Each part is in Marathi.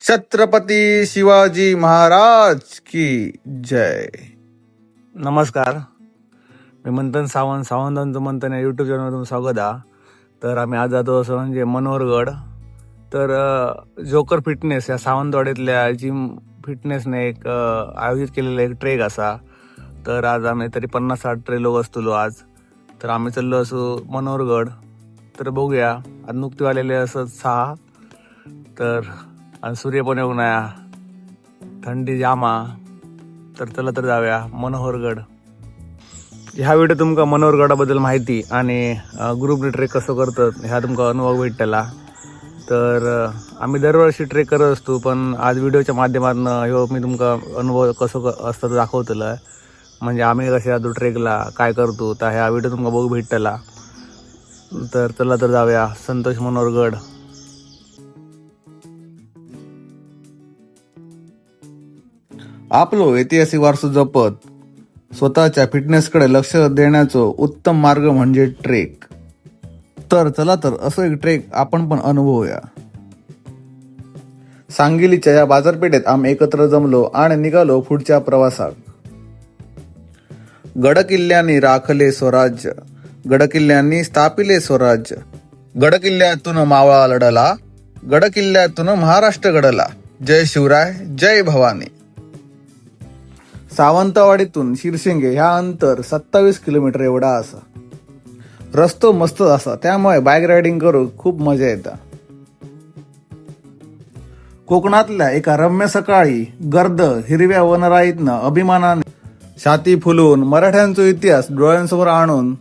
छत्रपती शिवाजी महाराज की जय. नमस्कार, मी मंथन सावंतांचं मंथन या यूट्यूब चॅनलवर तुमचं स्वागत आहे. तर आम्ही आज जातो असं म्हणजे मनोहरगड. तर जोकर फिटनेस या सावंतवाडीतल्या जिम फिटनेसने एक आयोजित केलेला एक ट्रेक असा. तर आज आम्ही तरी 50-60 लोक असतो आज. तर आम्ही चाललो असो मनोहरगड. तर बघूया, आज नुकती आलेले असं 6. तर आणि सूर्य पण येऊन आहे, थंडी जामा. तर चला तर जाऊया मनोहरगड. ह्या व्हिडिओ तुमका मनोहरगडाबद्दल माहिती आणि ग्रुपने ट्रेक कसं करतात ह्या तुमका अनुभव भेटला. तर आम्ही दरवर्षी ट्रेक करत असतो, पण आज व्हिडिओच्या माध्यमातून ह्यो मी तुमका अनुभव कसं असतं दाखवतलं आहे. म्हणजे आम्ही कसे जातो ट्रेकला, काय करतो, तर ह्या व्हिडिओ तुमका बघू भेटला. तर चला तर जाऊया संतोष मनोहरगड. आपलो ऐतिहासिक वारसा जपत स्वतःच्या फिटनेसकडे लक्ष देण्याचा उत्तम मार्ग म्हणजे ट्रेक. तर चला तर असं एक ट्रेक आपण पण अनुभवूया. सांगलीच्या या बाजारपेठेत आम्ही एकत्र जमलो आणि निघालो पुढच्या प्रवासात. गडकिल्ल्यांनी राखले स्वराज्य, गडकिल्ल्यांनी स्थापिले स्वराज्य, गडकिल्ल्यातून मावळा लढला, गडकिल्ल्यातून महाराष्ट्र घडला. जय शिवराय, जय भवानी. सावंतवाडीतून शिरशिंगे ह्या अंतर 27 किलोमीटर एवढा असा. रस्तो मस्त असा, त्यामुळे बाईक रायडिंग करू खूप मजा येता. कोकणातल्या एका रम्य सकाळी गर्द हिरव्या वनराईतनं अभिमानाने छाती फुलवून मराठ्यांचा इतिहास डोळ्यांसमोर आणून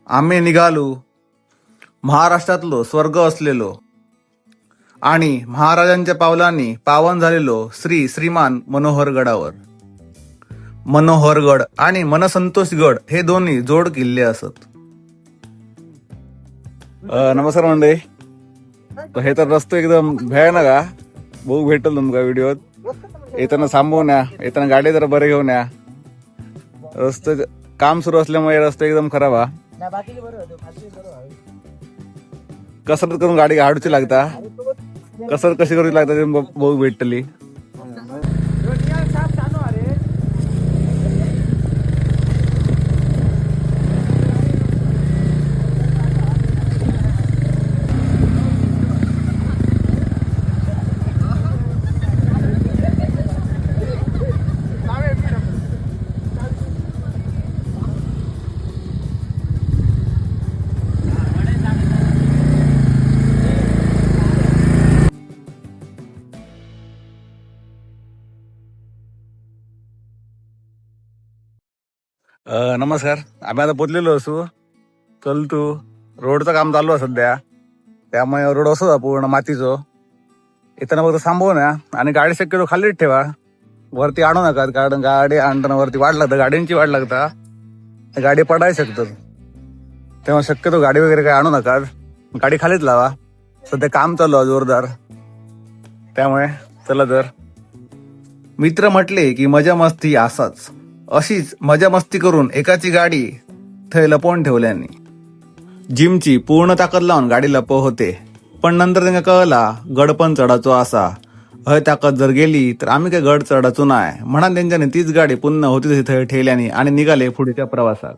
आम्ही निघालो महाराष्ट्रातलो स्वर्ग असलेलो आणि महाराजांच्या पावलांनी पावन झालेलो श्रीमान मनोहरगडावर. मनोहरगड आणि मनसंतोषगड हे दोन्ही जोड किल्ले असत. नमस्कार मंडळी. तर हे तर रस्ते एकदम भयानक आहे, बघू भेटल तुमका व्हिडिओत. येताना थांबवून या, येताना गाडी जरा बरे घेऊन या. रस्ते काम सुरू असल्यामुळे रस्ते एकदम खराब आहे. कसरत करून गाडी हाडूची लागता, कसरत कशी करूची लागता ते बघू भेटली. नमस्कार. आम्ही आता पोचलेलो असू. चलतो रोडचं काम चालू आहे सध्या, त्यामुळे रोड असं पूर्ण मातीचं. येताना फक्त थांबवू नया आणि गाडी शक्यतो खालीच ठेवा, वरती आणू नका. कारण गाडी आणताना वरती वाट लागतं, गाड्यांची वाट लागता, गाडी पडायला शकतात. तेव्हा शक्यतो गाडी वगैरे काय आणू नका, गाडी खालीच लावा. सध्या काम चालू आहे जोरदार, त्यामुळे चला. तर मित्र म्हटले की मजा मस्ती असाच. अशीच मजा मस्ती करून एकाची गाडी थंय लपवून ठेवल्याने जिमची पूर्ण ताकद लावून गाडी लपव होते. पण नंतर त्यांना कळला गड पण चढाचो असा. हय ताकद जर गेली तर आम्ही काय गड चढाचो नाही म्हणा. त्यांच्याने तीच गाडी पुन्हा होती तशी थंय ठेवल्याने आणि निघाले पुढच्या प्रवासात.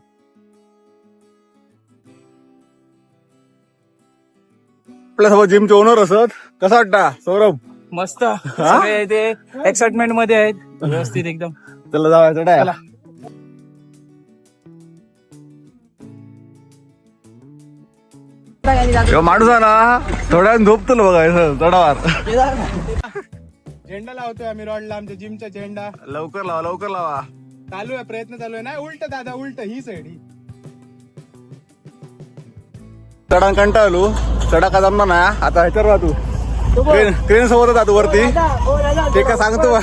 आपल्यासोबत जिमचे ओनर असत. कसा वाटता सौरभ? मस्त. सगळे ते एक्साइटमेंट मध्ये आहेत, व्यवस्थित एकदम. चला जाऊया चढायला. माणूस आहे ना, थोड्या झोपतो बघा चढावर. झेंडा लावतोय आम्ही रॉडला, आमच्या जिमचा झेंडा. लवकर लावा, लवकर लावा. चालू आहे, प्रयत्न चालू आहे. नाही उलट दादा, उलट ही साईड ही. चढा कंटाळलो, चढा का जमणार ना. आता ह्याच्यावर राहतो, ट्रेन सोबत जातो वरती. ते का सांगतो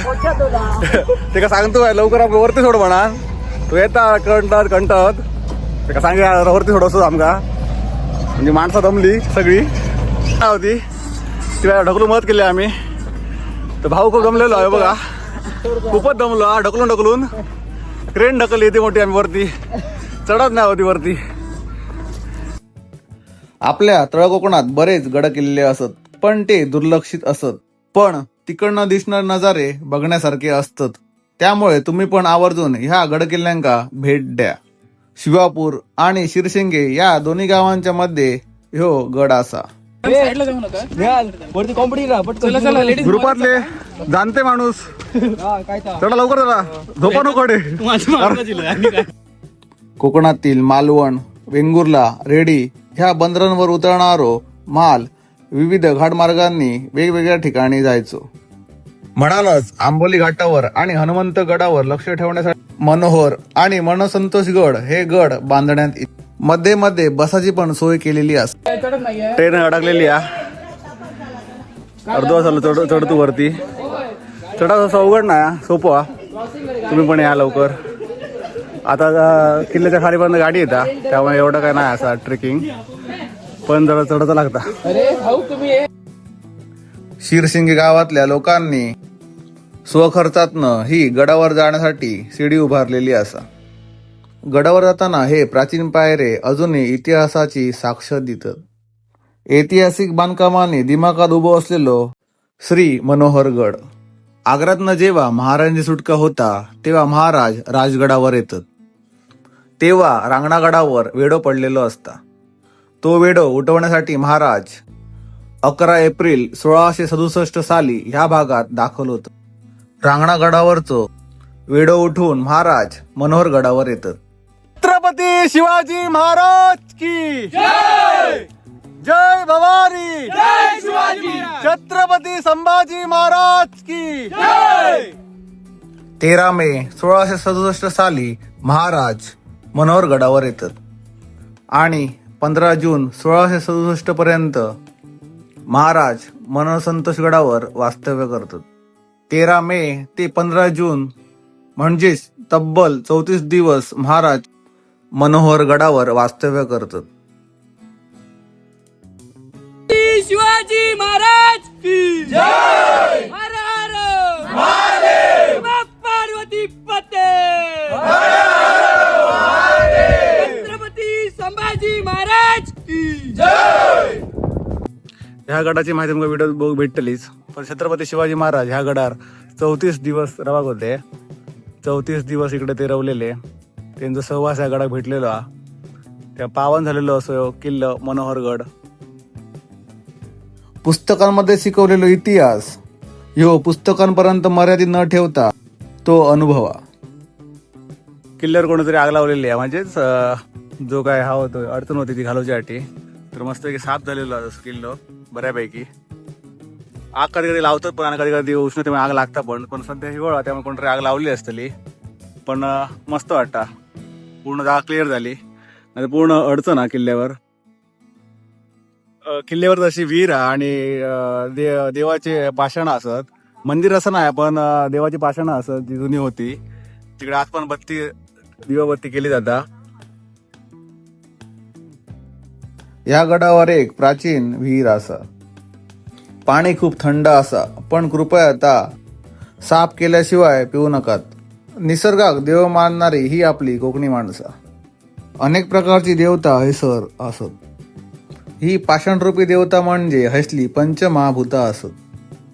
ते का सांगतो लवकर आपण वरती सोड म्हणा. तो येता कंटाळत ते का सांगे वरती सोडवतो आमका. म्हणजे माणसं दमली सगळी होती, तिला ढकलून मदत केली आम्ही. तर भाऊ खूप दमलेलो आहे बघा, खूपच दमलो. ढकलून ट्रेन ढकलली येते मोठी, आम्ही वरती चढत नाही होती वरती. आपल्या तळकोकणात बरेच गड किल्ले असत, पण ते दुर्लक्षित असत. पण तिकडनं दिसणारे नजारे बघण्यासारखे असतात. त्यामुळे तुम्ही पण आवर्जून ह्या गडकिल्ल्यांका भेट द्या. शिवापूर आणि शिरशिंगे या दोन्ही गावांच्या मध्ये ह्यो गड असा. वरती कॉम्पिटिशन चला लेडीज ग्रुपातले जाणते माणूस चला लवकर चला झोपा नको. कोकणातील मालवण, वेंगुर्ला, रेडी ह्या बंदरांवर उतरणारो माल विविध घाटमार्गांनी वेगवेगळ्या ठिकाणी जायचो. म्हणालच आंबोली घाटावर आणि हनुमंत गडावर लक्ष ठेवण्यासाठी मनोहर आणि मनसंतोष गड हे गड बांधण्यात येत. मध्ये मध्ये बसाची पण सोय केलेली असते. ट्रेन अडकलेली आहे. अर्धवा झालं चढतो वरती. चढा तसं अवघड नाही, सोपं. तुम्ही पण या लवकर. आता किल्ल्याच्या खालीपर्यंत गाडी येतात, त्यामुळे एवढं काय नाही असा ट्रेकिंग, पण जरा चढता लागता. शिरशिंगे गावातल्या लोकांनी स्वखर्चातनं ही गडावर जाण्यासाठी शिडी उभारलेली असा. गडावर जाताना हे प्राचीन पायरे अजूनही इतिहासाची साक्ष देतात. ऐतिहासिक बांधकामाने दिमागात उभं असलेलो श्री मनोहर गड. आग्र्यातनं जेव्हा महाराजांची सुटका होता तेव्हा महाराज राजगडावर येतात. तेव्हा रांगणागडावर वेढो पडलेलो असता. तो वेढो उठवण्यासाठी महाराज 11 एप्रिल 1667 साली ह्या भागात दाखल होत. रांगणागडावरचो वेढो उठवून महाराज मनोहर गडावर येतात. छत्रपती शिवाजी महाराज की जय. जय भवानी. जय शिवाजी. छत्रपती संभाजी महाराज की जय. 13 मे 1667 साली महाराज मनोहर गडावर येतात आणि 15 जून 1667 पर्यंत महाराज मनसंतोष गडावर वास्तव्य करतात. 13 मे ते 15 जून म्हणजेच तब्बल 34 दिवस महाराज मनोहर गडावर वास्तव्य करतात. शिवाजी महाराज की जय. हर हर महादेव. पार्वती पते. छत्रपती संभाजी महाराज की जय. ह्या गडाची माहिती तुमका व्हिडिओ भेटतलीच, पण छत्रपती शिवाजी महाराज ह्या गडार 34 दिवस रवाक होते. 34 दिवस इकडे ते रवलेले. त्यांचा सहवास या गडाक भेटलेलो हा. त्या पावन झालेलो असो किल्ल मनोहरगड. पुस्तकांमध्ये शिकवलेलो इतिहास ह्यो पुस्तकांपर्यंत मर्यादित न ठेवता तो अनुभवा. किल्ल्यावर कोणीतरी आग लावलेली आहे, म्हणजेच जो काय हा होतो अडचण होती ती घालवच्यासाठी. तर मस्त साफ झालेलो आहे किल्लो बऱ्यापैकी. आग कधी कधी लावतात पण आणि कधी कधी उष्णतेमुळे आग लागतात पण सध्या हिवाळा त्यामुळे कोणतरी आग लावली असतली. पण मस्त वाटता. पूर्ण जागा क्लिअर झाली, नाही पूर्ण अडचण हा किल्ल्यावर. किल्ल्यावर तशी विहीर आणि देवाचे पाषाणं असत. मंदिर असं नाही पण देवाची पाषाणं असत जी जुनी होती. तिकडे आज पण दिवाबत्ती केली जाता. या गडावर एक प्राचीन विहीर असा. पाणी खूप थंड असा, पण कृपया ता साफ केल्याशिवाय पिऊ नकात. निसर्गाक देव मानणारी ही आपली कोकणी माणसा. अनेक प्रकारची देवता हैसर असत. ही पाषाणरूपी देवता म्हणजे हैसली पंचमहाभूता असत,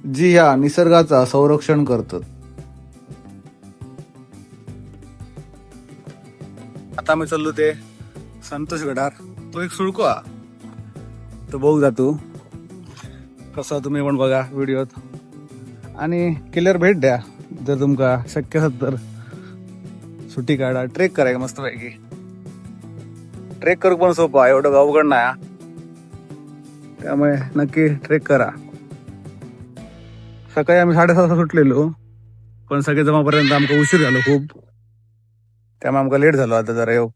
जी ह्या निसर्गाचा संरक्षण करतात. आता मी चाललो ते संतोष गडार. तो एक सुळको हा, तो बघू जातो कसं. तुम्ही पण बघा व्हिडिओत आणि किल्ल्यावर भेट द्या जर तुमका शक्य असेल तर. सुट्टी काढा, ट्रेक करा मस्त पैकी. ट्रेक करू पण सोपा, एवढं अवघड नाही, त्यामुळे नक्की ट्रेक करा. सकाळी आम्ही 7:30 सुटलेलो, पण सगळे जमापर्यंत आमका उशीर झालो खूप, त्यामुळे आमका लेट झालो आता जरा येऊ.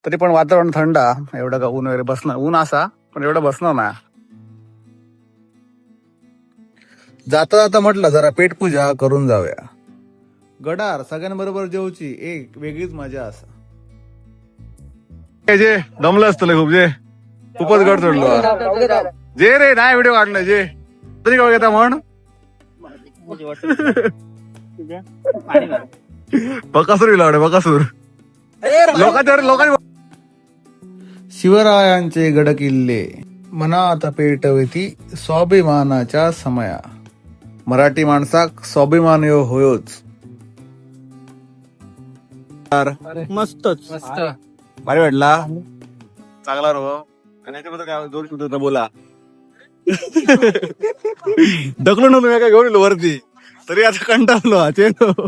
तरी पण वातावरण थंड, एवढं का ऊन वगैरे बसणार, ऊन असा पण एवढं बसणार ना. जाता जाता म्हटलं जरा पेटपूजा करून जाऊया. गडार सगळ्यांबरोबर जेवची एक वेगळीच मजा असा. जे दमलं असतं खूप, जे खूपच गड चढलो जे रे. नाही व्हिडिओ काढलं जे तरी काय घेता म्हण. बकासूर बकासूर लोकांनी. शिवरायांचे गडकिल्ले मनात पेटविती स्वाभिमानाच्या समया. मराठी माणसाक स्वाभिमान ह्यो होयोच. मस्तच मस्त. भारी वाटला, चांगला रो. आणि याच्याबद्दल काय दोन शब्द बोला. ढकलू नको, मी काय घेऊन येलो वरती, तरी आता कंटाळलो. चेलो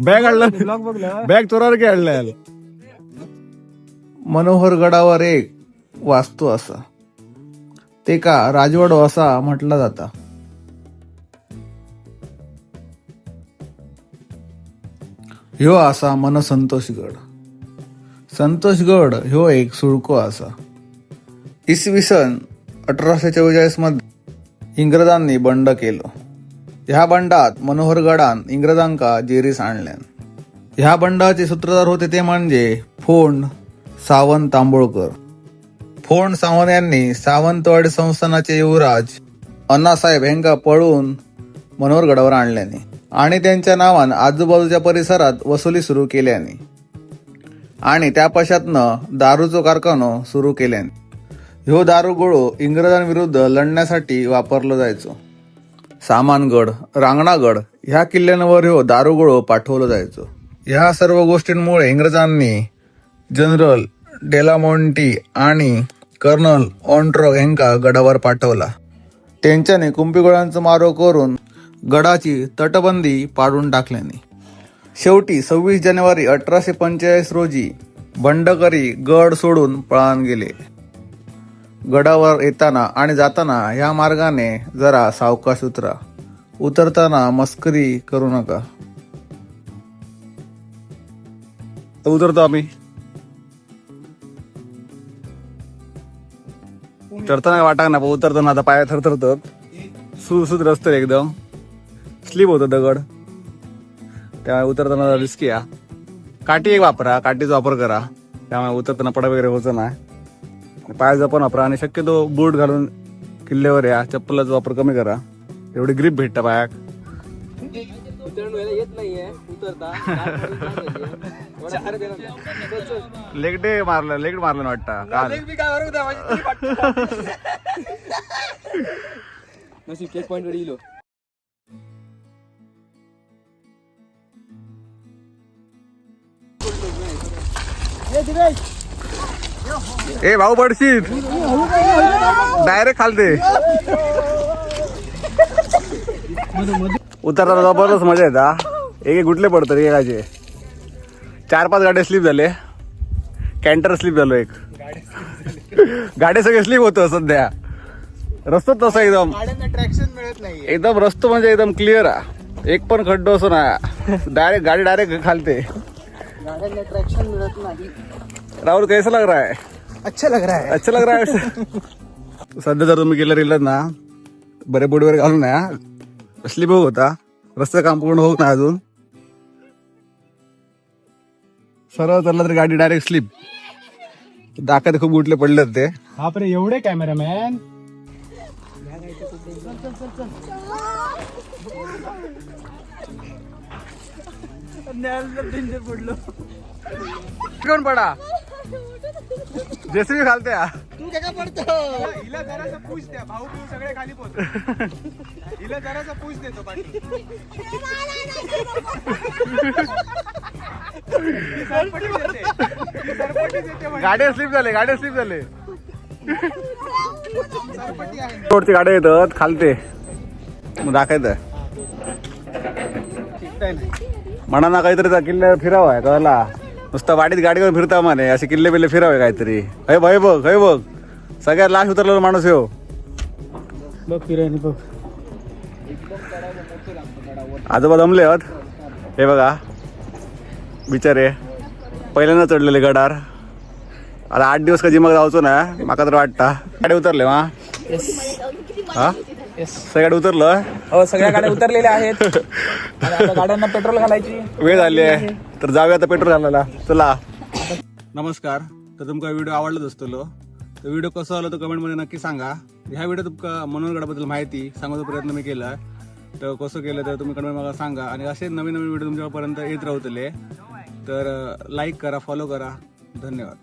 बॅग आणला, बॅग चोरावर काय आणलाय. मनोहर गडावर एक वास्तू असा, ते का राजवाडो असा म्हटला जाता. ह्यो असा मन संतोषगड. संतोषगड ह्यो एक सुळको असा. इसवी सन 1844 मध्ये इंग्रजांनी बंड केलो. ह्या बंडात मनोहरगडान इंग्रजांका जेरीस आणल्यान. ह्या बंडाचे सूत्रधार होते ते म्हणजे फोंड सावंत तांबोळकर. फोंड सावंत यांनी सावंतवाडी संस्थानाचे युवराज अण्णासाहेब यांका पळून मनोहरगडावर आणल्याने आणि त्यांच्या नावान आजूबाजूच्या परिसरात वसुली सुरू केल्याने आणि त्या पश्चातनं दारूचो कारखानो सुरू केल्याने ह्यो दारूगोळो इंग्रजांविरुद्ध लढण्यासाठी वापरलो जायचो. सामानगड, रांगणागड ह्या किल्ल्यांवर ह्यो दारूगोळो पाठवलो जायचो. ह्या सर्व गोष्टींमुळे इंग्रजांनी जनरल डेलामोंटी आणि कर्नल ऑन्ट्रॉग यांका गडावर पाठवला. त्यांच्याने कुंभीगोळ्यांचा मारो करून गडाची तटबंदी पाडून टाकल्याने शेवटी 26 जानेवारी 1845 रोजी बंडकरी गड सोडून पळून गेले. गडावर येताना आणि जाताना ह्या मार्गाने जरा सावकाश उतरा. उतरताना मस्करी करू नका. तर उतरतो आम्ही. चढताना वाटा ना, उतरताना आता पाया थरथरतात. सुरसुत रस्ते एकदम स्लिप होतं दगड, त्यामुळे उतरताना रिस्की आहे. काठी एक वापरा, काठीचा वापर करा, त्यामुळे उतरताना पडा वगैरे होतं ना. पायाचा पण वापरा आणि शक्यतो बूट घालून किल्ल्यावर या. चप्पलाचा वापर कमी करा, एवढी ग्रीप भेटतं पायाक. लेग मारलं वाटतं काल. ए भाऊ पडशील डायरेक्ट खालते. उतरताना जबरदस्त मजा येता. एक गुटले पडतात एकाचे. 4-5 गाड्या स्लिप झाले. कॅन्टर स्लिप झालो एक. गाडी सगळे स्लिप होतं सध्या. रस्तो तसा एकदम ट्रॅक्शन मिळत नाही. एकदम रस्तो म्हणजे एकदम क्लिअर आहे. एक पण खड्डो असो ना, डायरेक्ट गाडी डायरेक्ट खालते. गाड्यांना ट्रॅक्शन मिळत नाही. राहुल कैसा लग रहा है? अच्छा लग रहा है. अच्छा लग रहा है. सध्या जर तुम्ही गेला रिलत ना, बरे बोट वगैरे घालून ना, स्लिप होता. रस्ता काम पूर्ण होत नाही अजून. सरळ चालला तरी गाडी डायरेक्ट स्लिप. दाखत खूप गुटले पडले ते. बापरे, एवढे कॅमेरामॅन. कोण पडा जेसीबी घालते. तू काय पडतो. हिला जरासा पूछ द्या. भाऊ सगळे खाली पोहोच. हिला जरासा पूछ देतो पाठी. गाड्या स्लिप झाले. रोडची गाड्या येतात खालते, मग दाखायचं म्हणा ना काहीतरी किल्ले फिरावं आहे कळला. नुसतं वाडीत गाडी घेऊन फिरता म्हणे, असे किल्ले बिल्ले फिरावे काहीतरी. हे भाई बघ सगळ्यात लास्ट उतरलेला माणूस येऊ बघ फिरायला बघ. आजोबा दमले आहेत. हे बघा बिचारे पहिल्यांदा चढलेले गडार. आता 8 दिवस कधी मग जायचो ना, माका तर वाटता. गाडी उतरले मा हा सगळ्यात उतरलं. हो, सगळ्या गाड्या उतरलेल्या आहेत. आता गाड्यांना पेट्रोल घालायची वेळ झाली आहे, तर जाऊया आता पेट्रोल घालायला. चला. नमस्कार. तर तुमका व्हिडिओ आवडलाच असतो. तर व्हिडिओ कसं आलं तर कमेंटमध्ये नक्की सांगा. ह्या व्हिडिओ तुमका मनोहरगडाबद्दल माहिती सांगण्याचा प्रयत्न मी केला. तर कसं केलं तर तुम्ही कमेंट मला सांगा. आणि असे नवीन व्हिडिओ तुमच्यापर्यंत येत राहतले. तर लाईक करा, फॉलो करा. धन्यवाद.